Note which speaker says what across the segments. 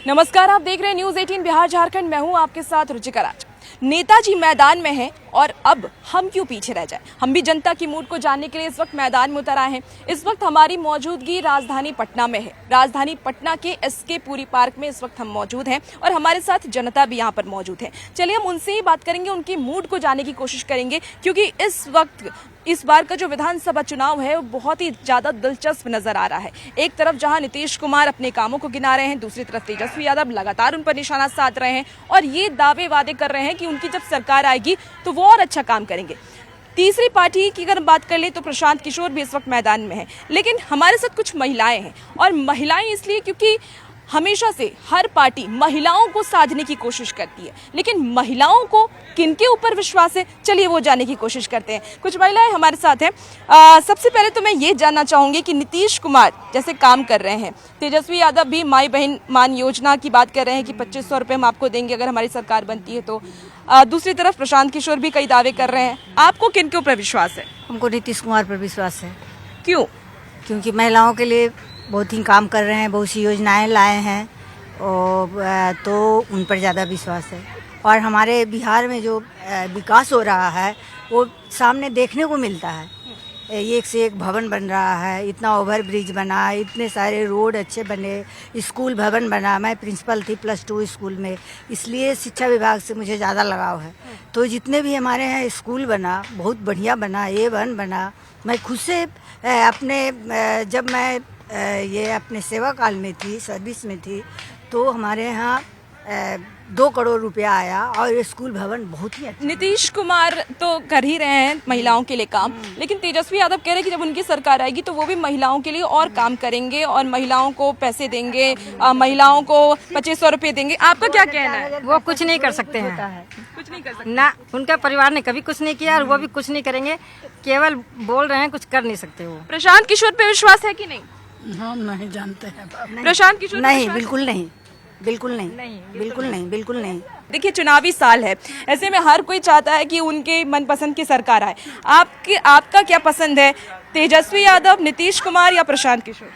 Speaker 1: नमस्कार, आप देख रहे हैं न्यूज 18 बिहार झारखंड। मैं हूं आपके साथ रुचिका राज। नेताजी मैदान में हैं और अब हम क्यों पीछे रह जाएं? हम भी जनता की मूड को जानने के लिए इस वक्त मैदान में उतर आए हैं। इस वक्त हमारी मौजूदगी राजधानी पटना में है। राजधानी पटना के एसके पुरी पार्क में इस वक्त हम मौजूद हैं और हमारे साथ जनता भी यहाँ पर मौजूद है। चलिए हम उनसे ही बात करेंगे, उनकी मूड को जानने की कोशिश करेंगे, क्योंकि इस वक्त इस बार का जो विधानसभा चुनाव है वो बहुत ही ज्यादा दिलचस्प नजर आ रहा है। एक तरफ जहां नीतीश कुमार अपने कामों को गिना रहे हैं, दूसरी तरफ तेजस्वी यादव लगातार उन पर निशाना साध रहे हैं और ये दावे वादे कर रहे हैं कि उनकी जब सरकार आएगी तो वो और अच्छा काम करेंगे। तीसरी पार्टी की अगर बात कर ले तो प्रशांत किशोर भी इस वक्त मैदान में है, लेकिन हमारे साथ कुछ महिलाएं हैं और महिलाएं इसलिए क्योंकि हमेशा से हर पार्टी महिलाओं को साधने की कोशिश करती है, लेकिन महिलाओं को किनके ऊपर विश्वास है, चलिए वो जानने की कोशिश करते हैं। कुछ महिलाएं हमारे साथ हैं। सबसे पहले तो मैं ये जानना चाहूंगी कि नीतीश कुमार जैसे काम कर रहे हैं, तेजस्वी यादव भी माई बहन मान योजना की बात कर रहे हैं कि 2500 रुपये हम आपको देंगे अगर हमारी सरकार बनती है तो। दूसरी तरफ प्रशांत किशोर भी कई दावे कर रहे हैं। आपको किनके ऊपर विश्वास है?
Speaker 2: हमको नीतीश कुमार पर विश्वास है।
Speaker 1: क्यों?
Speaker 2: क्योंकि महिलाओं के लिए बहुत ही काम कर रहे हैं, बहुत सी योजनाएं लाए हैं और तो उन पर ज़्यादा विश्वास है। और हमारे बिहार में जो विकास हो रहा है वो सामने देखने को मिलता है। एक से एक भवन बन रहा है, इतना ओवर ब्रिज बना, इतने सारे रोड अच्छे बने, स्कूल भवन बना। मैं प्रिंसिपल थी +2 स्कूल में, इसलिए शिक्षा विभाग से मुझे ज़्यादा लगाव है। तो जितने भी हमारे यहाँ स्कूल बना बहुत बढ़िया बना, A1 बना। मैं खुद से अपने जब मैं ये अपने सेवा काल में थी, सर्विस में थी, तो हमारे यहाँ 2 करोड़ रुपया आया और स्कूल भवन बहुत ही अच्छा।
Speaker 1: नीतीश कुमार तो कर ही रहे हैं महिलाओं के लिए काम, लेकिन तेजस्वी यादव कह रहे हैं कि जब उनकी सरकार आएगी तो वो भी महिलाओं के लिए और काम करेंगे और महिलाओं को पैसे देंगे, महिलाओं को 2500 रुपये देंगे। आपका क्या कहना है?
Speaker 3: वो कुछ नहीं कर सकते हैं,
Speaker 1: कुछ नहीं कर सकते
Speaker 3: ना उनका परिवार ने कभी कुछ नहीं किया और वो भी कुछ नहीं करेंगे, केवल बोल रहे हैं, कुछ कर नहीं सकते। वो
Speaker 1: प्रशांत किशोर पे विश्वास है कि नहीं?
Speaker 4: हम नहीं जानते हैं।
Speaker 1: प्रशांत किशोर
Speaker 2: नहीं, बिल्कुल नहीं, बिल्कुल नहीं, बिल्कुल नहीं, बिल्कुल नहीं।
Speaker 1: देखिए चुनावी साल है, ऐसे में हर कोई चाहता है कि उनके मनपसंद की सरकार आए। आपका क्या पसंद है, तेजस्वी यादव, नीतीश कुमार या प्रशांत किशोर?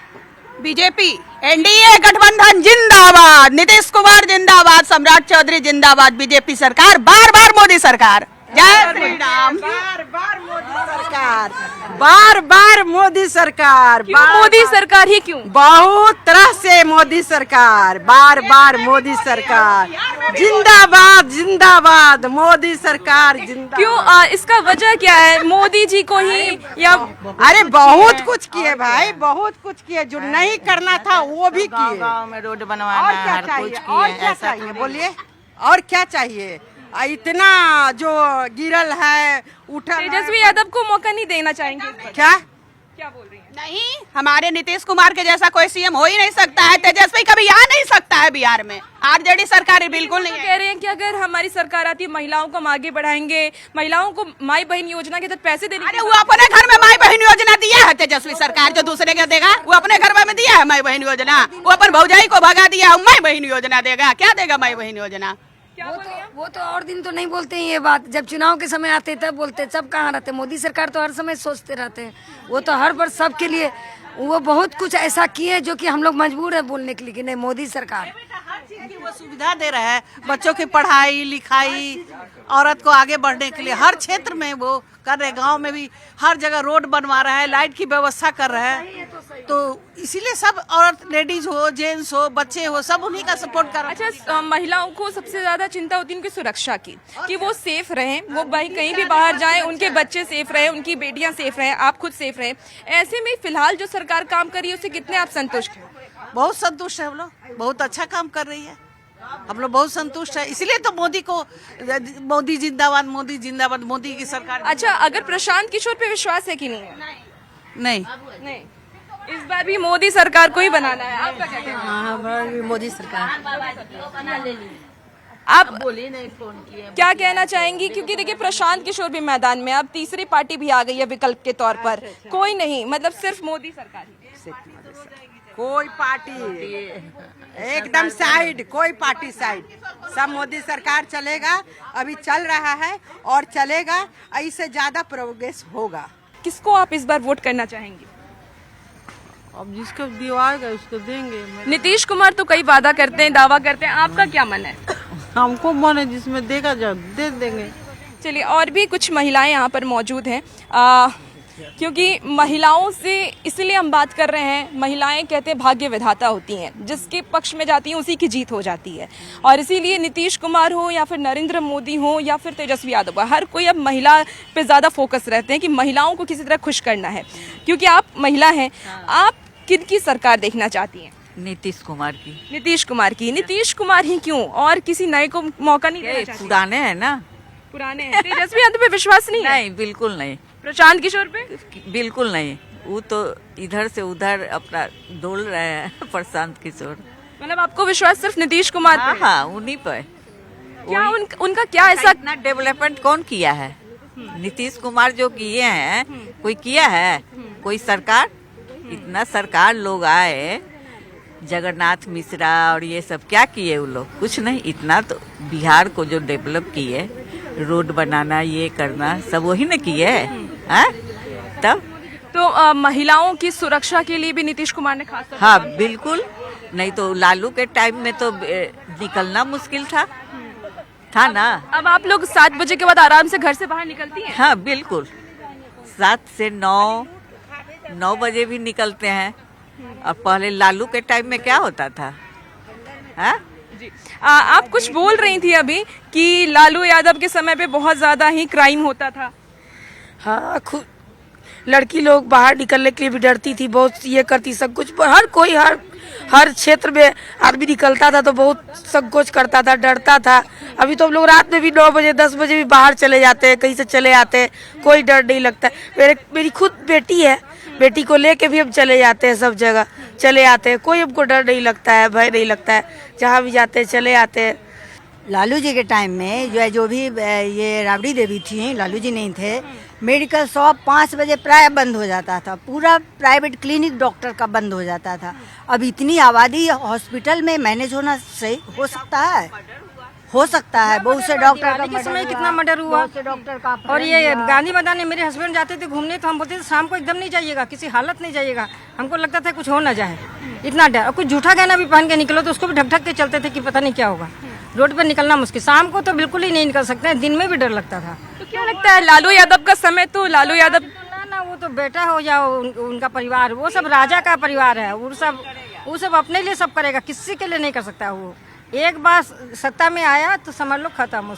Speaker 5: बीजेपी एनडीए गठबंधन जिंदाबाद, नीतीश कुमार जिंदाबाद, सम्राट चौधरी जिंदाबाद, बीजेपी सरकार, बार बार मोदी सरकार। जय श्री राम।
Speaker 4: बार बार मोदी सरकार, बार बार मोदी सरकार।
Speaker 1: मोदी सरकार ही क्यों?
Speaker 4: बहुत तरह से मोदी सरकार, बार बार मोदी सरकार, जिंदाबाद जिंदाबाद, मोदी सरकार जिंदाबाद।
Speaker 1: क्यों? इसका वजह क्या है? मोदी जी को ही या?
Speaker 4: अरे बहुत कुछ किए भाई, बहुत कुछ किए, जो नहीं करना था वो भी किए।
Speaker 6: गाँव में रोड बनवाना,
Speaker 4: और क्या चाहिए, और क्या चाहिए बोलिए, और क्या चाहिए? इतना जो गिरल है, उठा।
Speaker 1: तेजस्वी यादव को मौका नहीं देना चाहेंगे? क्या बोल रही हैं?
Speaker 5: नहीं, हमारे नीतीश कुमार के जैसा कोई सीएम हो ही नहीं सकता है। तेजस्वी कभी आ नहीं सकता है बिहार में। आरजेडी सरकार बिल्कुल नहीं
Speaker 1: कह रहे हैं कि अगर हमारी सरकार आती है महिलाओं को हम आगे बढ़ाएंगे, महिलाओं को माई बहन योजना के तहत पैसे देने।
Speaker 5: अरे वो अपने घर में माई बहन योजना दिया है तेजस्वी सरकार, जो दूसरे के देगा। वो अपने घर में दिया है माई बहन योजना, वो अपन भौजाई को भगा दिया है, माई बहन योजना देगा। क्या देगा माई बहन योजना?
Speaker 3: वो तो और दिन तो नहीं बोलते हैं ये बात, जब चुनाव के समय आते तब बोलते, सब कहाँ रहते। मोदी सरकार तो हर समय सोचते रहते हैं, वो तो हर बार सबके लिए वो बहुत कुछ ऐसा किए जो कि हम लोग मजबूर है बोलने के लिए कि नहीं मोदी सरकार।
Speaker 6: वो सुविधा दे रहा है, बच्चों की पढ़ाई लिखाई, औरत को आगे बढ़ने के लिए हर क्षेत्र में वो कर रहे। गांव में भी हर जगह रोड बनवा रहा है, लाइट की व्यवस्था कर रहा है। तो इसीलिए सब औरत, लेडीज हो, जेंट्स हो, बच्चे हो, सब उन्हीं का सपोर्ट कर रहे हैं।
Speaker 1: अच्छा, महिलाओं को सबसे ज्यादा चिंता होती है उनकी सुरक्षा की, कि वो सेफ रहें, वो भाई कहीं भी बाहर जाएं, उनके बच्चे सेफ रहें, उनकी बेटियां सेफ रहें, आप खुद सेफ रहें। ऐसे में फिलहाल जो सरकार काम कर रही है उससे कितने आप संतुष्ट हैं?
Speaker 6: बहुत संतुष्ट है हम लोग, बहुत अच्छा काम कर रही है, हम लोग बहुत संतुष्ट है। इसलिए तो मोदी को, मोदी जिंदाबाद, मोदी जिंदाबाद, मोदी की सरकार।
Speaker 1: अच्छा, अगर प्रशांत किशोर पे विश्वास है कि नहीं?
Speaker 6: नहीं,
Speaker 1: इस बार भी मोदी सरकार को ही बनाना है। आपका क्या कहना है?
Speaker 2: हाँ, मोदी सरकार।
Speaker 1: आप बोलिए नहीं, फोन किए। क्या कहना चाहेंगी? क्योंकि देखिए प्रशांत किशोर भी मैदान में, अब तीसरी पार्टी भी आ गई है विकल्प के तौर पर। कोई नहीं, मतलब सिर्फ मोदी सरकार ही।
Speaker 4: कोई पार्टी एकदम साइड, कोई पार्टी साइड, सब मोदी सरकार चलेगा। अभी चल रहा है और चलेगा, इससे ज्यादा प्रोग्रेस होगा।
Speaker 1: किसको आप इस बार वोट करना चाहेंगे?
Speaker 6: अब जिसको दिवाएगा उसको देंगे।
Speaker 1: नीतीश कुमार तो कई वादा करते हैं, दावा करते हैं, आपका क्या मन है?
Speaker 6: हमको मन है जिसमें देगा जो दे देंगे।
Speaker 1: चलिए, और भी कुछ महिलाएं यहाँ पर मौजूद हैं, क्योंकि महिलाओं से इसलिए हम बात कर रहे हैं। महिलाएं कहते हैं भाग्य विधाता होती हैं, जिसके पक्ष में जाती हैं उसी की जीत हो जाती है। और इसीलिए नीतीश कुमार हो या फिर नरेंद्र मोदी हो या फिर तेजस्वी यादव हो, हर कोई अब महिला पे ज़्यादा फोकस रहते हैं कि महिलाओं को किसी तरह खुश करना है। क्योंकि आप महिला हैं, आप किनकी सरकार देखना चाहती हैं?
Speaker 7: नीतीश कुमार की।
Speaker 1: नीतीश कुमार की। नीतीश कुमार ही क्यों, और किसी नए को मौका नहीं देना चाहती?
Speaker 7: पुराने हैं ना।
Speaker 1: पुराने हैं। तेजस्वी यादव पे विश्वास नहीं है?
Speaker 7: नहीं, बिल्कुल नहीं।
Speaker 1: प्रशांत किशोर पे?
Speaker 7: बिल्कुल नहीं। वो तो इधर से उधर अपना डोल रहे हैं प्रशांत किशोर।
Speaker 1: मतलब आपको विश्वास सिर्फ नीतीश कुमार
Speaker 7: हाँ
Speaker 1: पे?
Speaker 7: हाँ, उन्हीं पर।
Speaker 1: क्या उनका क्या ऐसा?
Speaker 7: इतना डेवलपमेंट कौन किया है? नीतीश कुमार जो किए हैं, कोई किया है? कोई सरकार? इतना सरकार लोग आए, जगन्नाथ मिश्रा और ये सब, क्या किए वो लोग? कुछ नहीं। इतना तो बिहार को जो डेवलप किए, रोड बनाना, ये करना, सब वही न किए हैं। तब
Speaker 1: तो महिलाओं की सुरक्षा के लिए भी नीतीश कुमार ने खास तौर पर
Speaker 7: हाँ,
Speaker 1: काम किया।
Speaker 7: बिल्कुल। नहीं तो लालू के टाइम में तो निकलना मुश्किल था ना।
Speaker 1: अब आप लोग 7 बजे के बाद आराम से घर से बाहर निकलती हैं?
Speaker 7: हाँ, बिल्कुल। 7 से 9 बजे भी निकलते हैं। और पहले लालू के टाइम में क्या होता था? हाँ?
Speaker 1: जी। आप कुछ बोल रही थी अभी कि लालू यादव के समय पे बहुत ज्यादा ही क्राइम होता था।
Speaker 3: हाँ, लड़की लोग बाहर निकलने के लिए भी डरती थी, बहुत ये करती, सब कुछ। हर कोई हर क्षेत्र में आदमी निकलता था तो बहुत संकोच करता था, डरता था। अभी तो हम लोग रात में भी 9 बजे 10 बजे भी बाहर चले जाते हैं, कहीं से चले आते हैं, कोई डर नहीं लगता। मेरी खुद बेटी है, बेटी को लेके भी हम चले जाते हैं, सब जगह चले आते हैं, कोई हमको डर नहीं लगता है, भय नहीं लगता है, जहाँ भी जाते हैं चले आते हैं।
Speaker 2: लालू जी के टाइम में जो भी ये राबड़ी देवी थी, लालू जी नहीं थे, मेडिकल शॉप 5 बजे प्राय बंद हो जाता था, पूरा प्राइवेट क्लिनिक डॉक्टर का बंद हो जाता था। अब इतनी आबादी हॉस्पिटल में मैनेज होना सही हो सकता है? हो सकता है। बहुत से डॉक्टर का
Speaker 3: के समय कितना मर्डर हुआ,
Speaker 2: बहुत से डॉक्टर का।
Speaker 3: और ये गांधी मैदान में मेरे हस्बैंड जाते थे घूमने, तो हम बोलते थे शाम को एकदम नहीं जाइएगा, किसी हालत नहीं जाइएगा। हमको लगता था कुछ हो ना जाए, इतना डर। और कुछ झूठा गहना भी पहन के निकलो तो उसको भी ढक ढक के चलते थे कि पता नहीं क्या होगा। रोड पर निकलना मुश्किल, शाम को तो बिल्कुल ही नहीं निकल सकते, दिन में भी डर लगता था।
Speaker 1: तो क्या लगता है लालू यादव का समय, तो लालू यादव
Speaker 3: ना वो तो बेटा हो या उनका परिवार, वो सब राजा का परिवार है, वो सब अपने लिए सब करेगा, किसी के लिए नहीं कर सकता। वो एक बार सत्ता में आया तो समझ लो खत्म,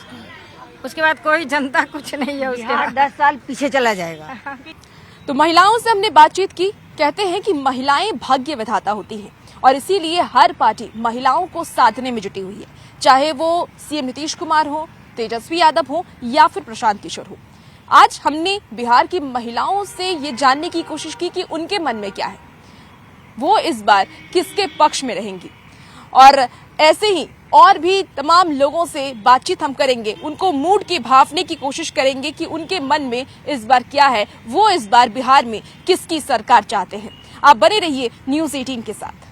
Speaker 3: उसके बाद कोई जनता कुछ नहीं है उसके बाद।
Speaker 2: 10 साल पीछे चला जाएगा।
Speaker 1: तो महिलाओं से हमने बातचीत की। कहते हैं कि महिलाएं भाग्य विधाता होती हैं और इसीलिए हर पार्टी महिलाओं को साधने में जुटी हुई है, चाहे वो सीएम नीतीश कुमार हो, तेजस्वी यादव हो या फिर प्रशांत किशोर हो। आज हमने बिहार की महिलाओं से ये जानने की कोशिश की कि उनके मन में क्या है, वो इस बार किसके पक्ष में रहेंगी। और ऐसे ही और भी तमाम लोगों से बातचीत हम करेंगे, उनको मूड की भांपने की कोशिश करेंगे कि उनके मन में इस बार क्या है, वो इस बार बिहार में किसकी सरकार चाहते हैं। आप बने रहिए न्यूज़ 18 के साथ।